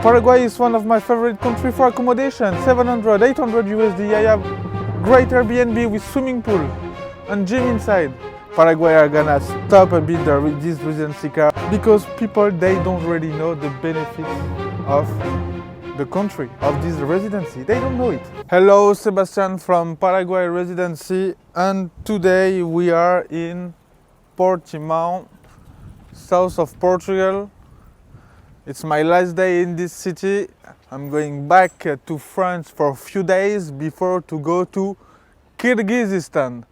Paraguay is one of my favorite countries for accommodation. 700, 800 USD. I have great Airbnb with swimming pool and gym inside. Paraguay are gonna stop a bit this residency card because people, they don't really know the benefits of the country, of this residency. They don't know it. Hello, Sebastian from Paraguay residency, and today we are in Portimão, south of Portugal. It's my last day in this city. I'm going back to France for a few days before to go to Kyrgyzstan.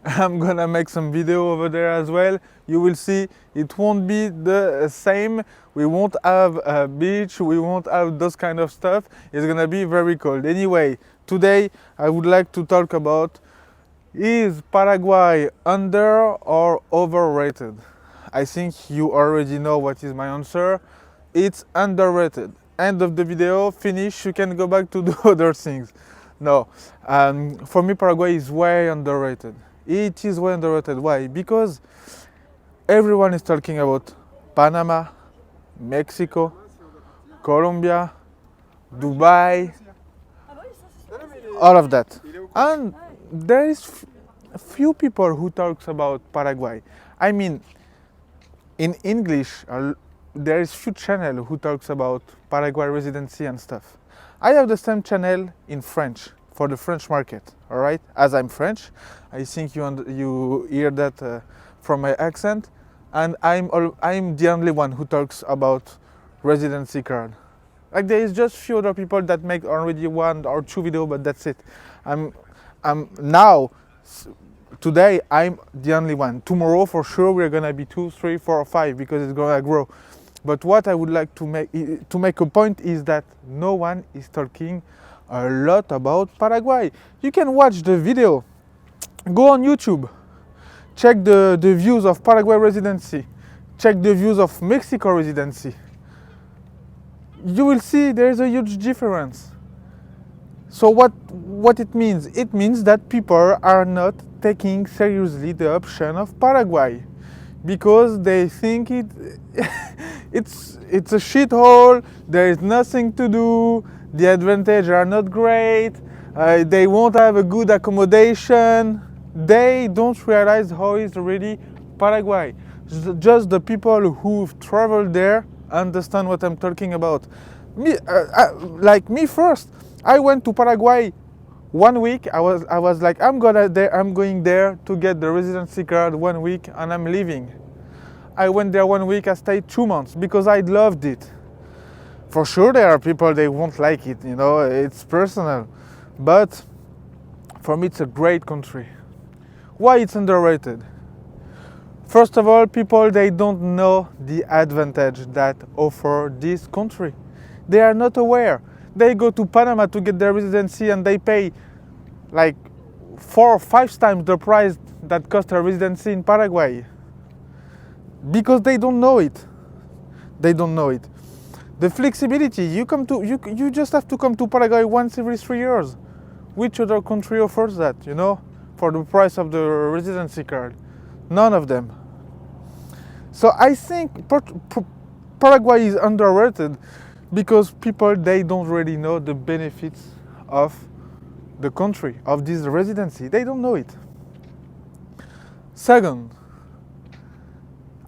I'm gonna make some video over there as well. You will see it won't be the same. We won't have a beach, we won't have those kind of stuff. It's gonna be very cold. Anyway, today I would like to talk about, is Paraguay under or overrated? I think you already know what is my answer. It's underrated. End of the video, finish, you can go back to do other things. No, for me Paraguay is way underrated. It is way underrated. Why? Because everyone is talking about Panama, Mexico, Colombia, Dubai, all of that. And there is few people who talks about Paraguay. I mean, in English, there is few channel who talks about Paraguay residency and stuff. I have the same channel in French for the French market. All right, as I'm French, I think you hear that from my accent, and I'm the only one who talks about residency card. Like there is just few other people that make already one or two videos, but that's it. Today I'm the only one. Tomorrow for sure we're gonna be 2, 3, 4, 5 because it's gonna grow. But what I would like to make a point is that no one is talking a lot about Paraguay. You can watch the video, go on YouTube, check the views of Paraguay residency, check the views of Mexico residency. You will see there is a huge difference. So what it means? It means that people are not taking seriously the option of Paraguay because they think it's a shithole, there is nothing to do, the advantages are not great, they won't have a good accommodation. They don't realize how is really Paraguay. Just the people who've traveled there understand what I'm talking about. Like me first, I went to Paraguay 1 week. I was like, I'm going there to get the residency card 1 week and I'm leaving. I went there 1 week, I stayed 2 months because I loved it. For sure there are people they won't like it, you know, it's personal. But for me it's a great country. Why it's underrated? First of all, people they don't know the advantage that offer this country. They are not aware. They go to Panama to get their residency and they pay like 4 or 5 times the price that cost a residency in Paraguay. Because they don't know it. They don't know it. The flexibility, you just have to come to Paraguay once every 3 years. Which other country offers that, you know, for the price of the residency card? None of them. So I think Paraguay is underrated because people, they don't really know the benefits of the country, of this residency. They don't know it. Second,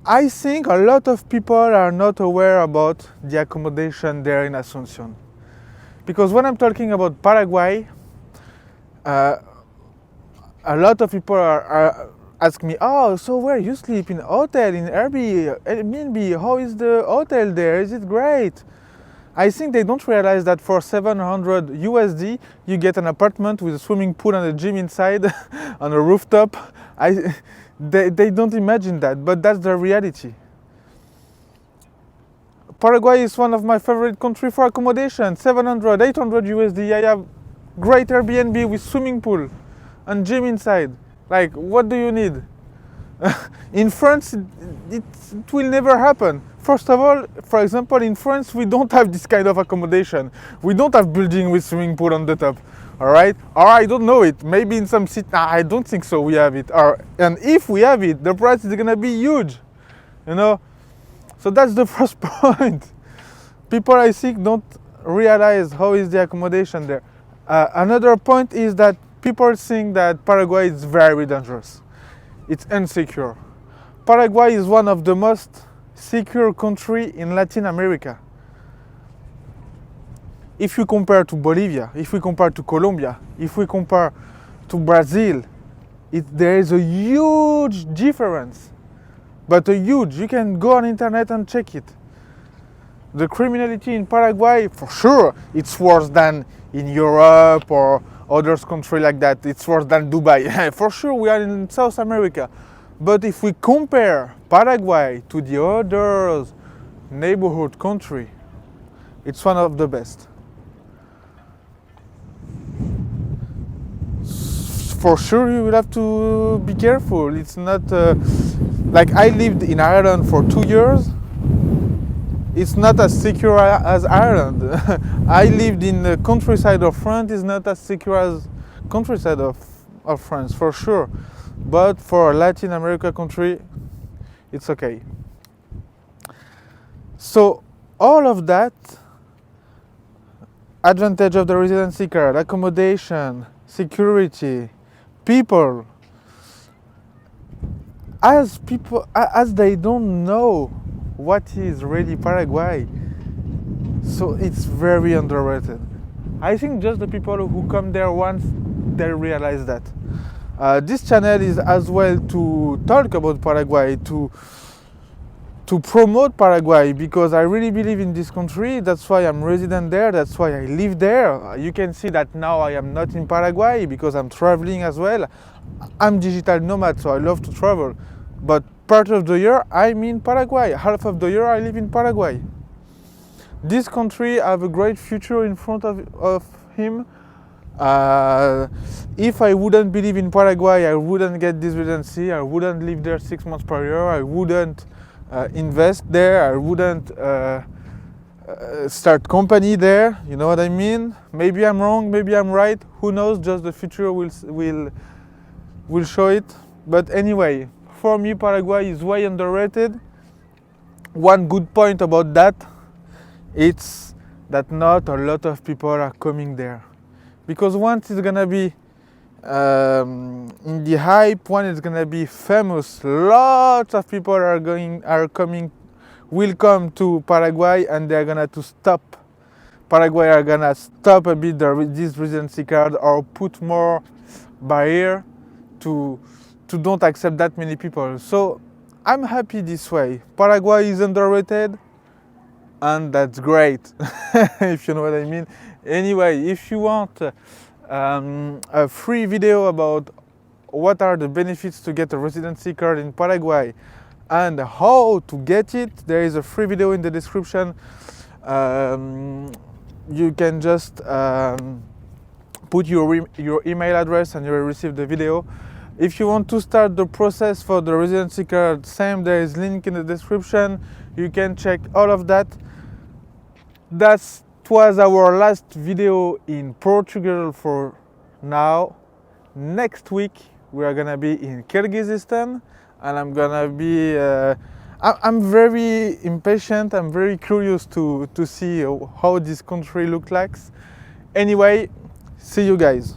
I think a lot of people are not aware about the accommodation there in Asunción. Because when I'm talking about Paraguay, a lot of people are ask me, oh, so where you sleep? In hotel, in Airbnb? How is the hotel there? Is it great? I think they don't realize that for 700 USD, you get an apartment with a swimming pool and a gym inside on a rooftop. They don't imagine that, but that's the reality. Paraguay is one of my favorite countries for accommodation. 700, 800 USD. I have great Airbnb with swimming pool and gym inside. Like, what do you need? In France, it will never happen. First of all, for example, in France, we don't have this kind of accommodation. We don't have building with swimming pool on the top. All right? Or I don't know it. Maybe in some city, I don't think so we have it. And if we have it, the price is gonna be huge. You know? So that's the first point. People I think don't realize how is the accommodation there. Another point is that people think that Paraguay is very dangerous. It's insecure. Paraguay is one of the most secure countries in Latin America. If we compare to Bolivia, if we compare to Colombia, if we compare to Brazil, there is a huge difference. But a huge, you can go on internet and check it. The criminality in Paraguay, for sure, it's worse than in Europe or other countries like that. It's worse than Dubai. For sure, we are in South America. But if we compare Paraguay to the other neighborhood country, it's one of the best. For sure, you will have to be careful. It's not like I lived in Ireland for 2 years. It's not as secure as Ireland. I lived in the countryside of France. It's not as secure as countryside of France, for sure. But for a Latin America country, it's okay. So all of that, advantage of the residency card, accommodation, security, people, as they don't know what is really Paraguay, so it's very underrated. I think just the people who come there once, they realize that. This channel is as well to talk about Paraguay, to promote Paraguay, because I really believe in this country. That's why I'm resident there, that's why I live there. You can see that now I am not in Paraguay because I'm traveling as well. I'm digital nomad, so I love to travel. But part of the year I'm in Paraguay, half of the year I live in Paraguay. This country have a great future in front of him. If I wouldn't believe in Paraguay, I wouldn't get this residency, I wouldn't live there 6 months per year, I wouldn't invest there, I wouldn't start company there, you know what I mean? Maybe I'm wrong, maybe I'm right, who knows, just the future will show it. But anyway, for me Paraguay is way underrated. One good point about that, it's that not a lot of people are coming there. Because once it's gonna be in the hype, when it's gonna be famous, lots of people will come to Paraguay, and they're gonna to stop. Paraguay are gonna stop a bit this residency card or put more barrier to don't accept that many people. So I'm happy this way. Paraguay is underrated, and that's great, if you know what I mean. Anyway, if you want a free video about what are the benefits to get a residency card in Paraguay and how to get it, there is a free video in the description. You can just put your email address and you will receive the video. If you want to start the process for the residency card, same, there is link in the description. You can check all of that. That was our last video in Portugal for now. Next week we are gonna be in Kyrgyzstan, and I'm gonna be I'm very impatient, I'm very curious to see how this country looks like. Anyway, see you guys.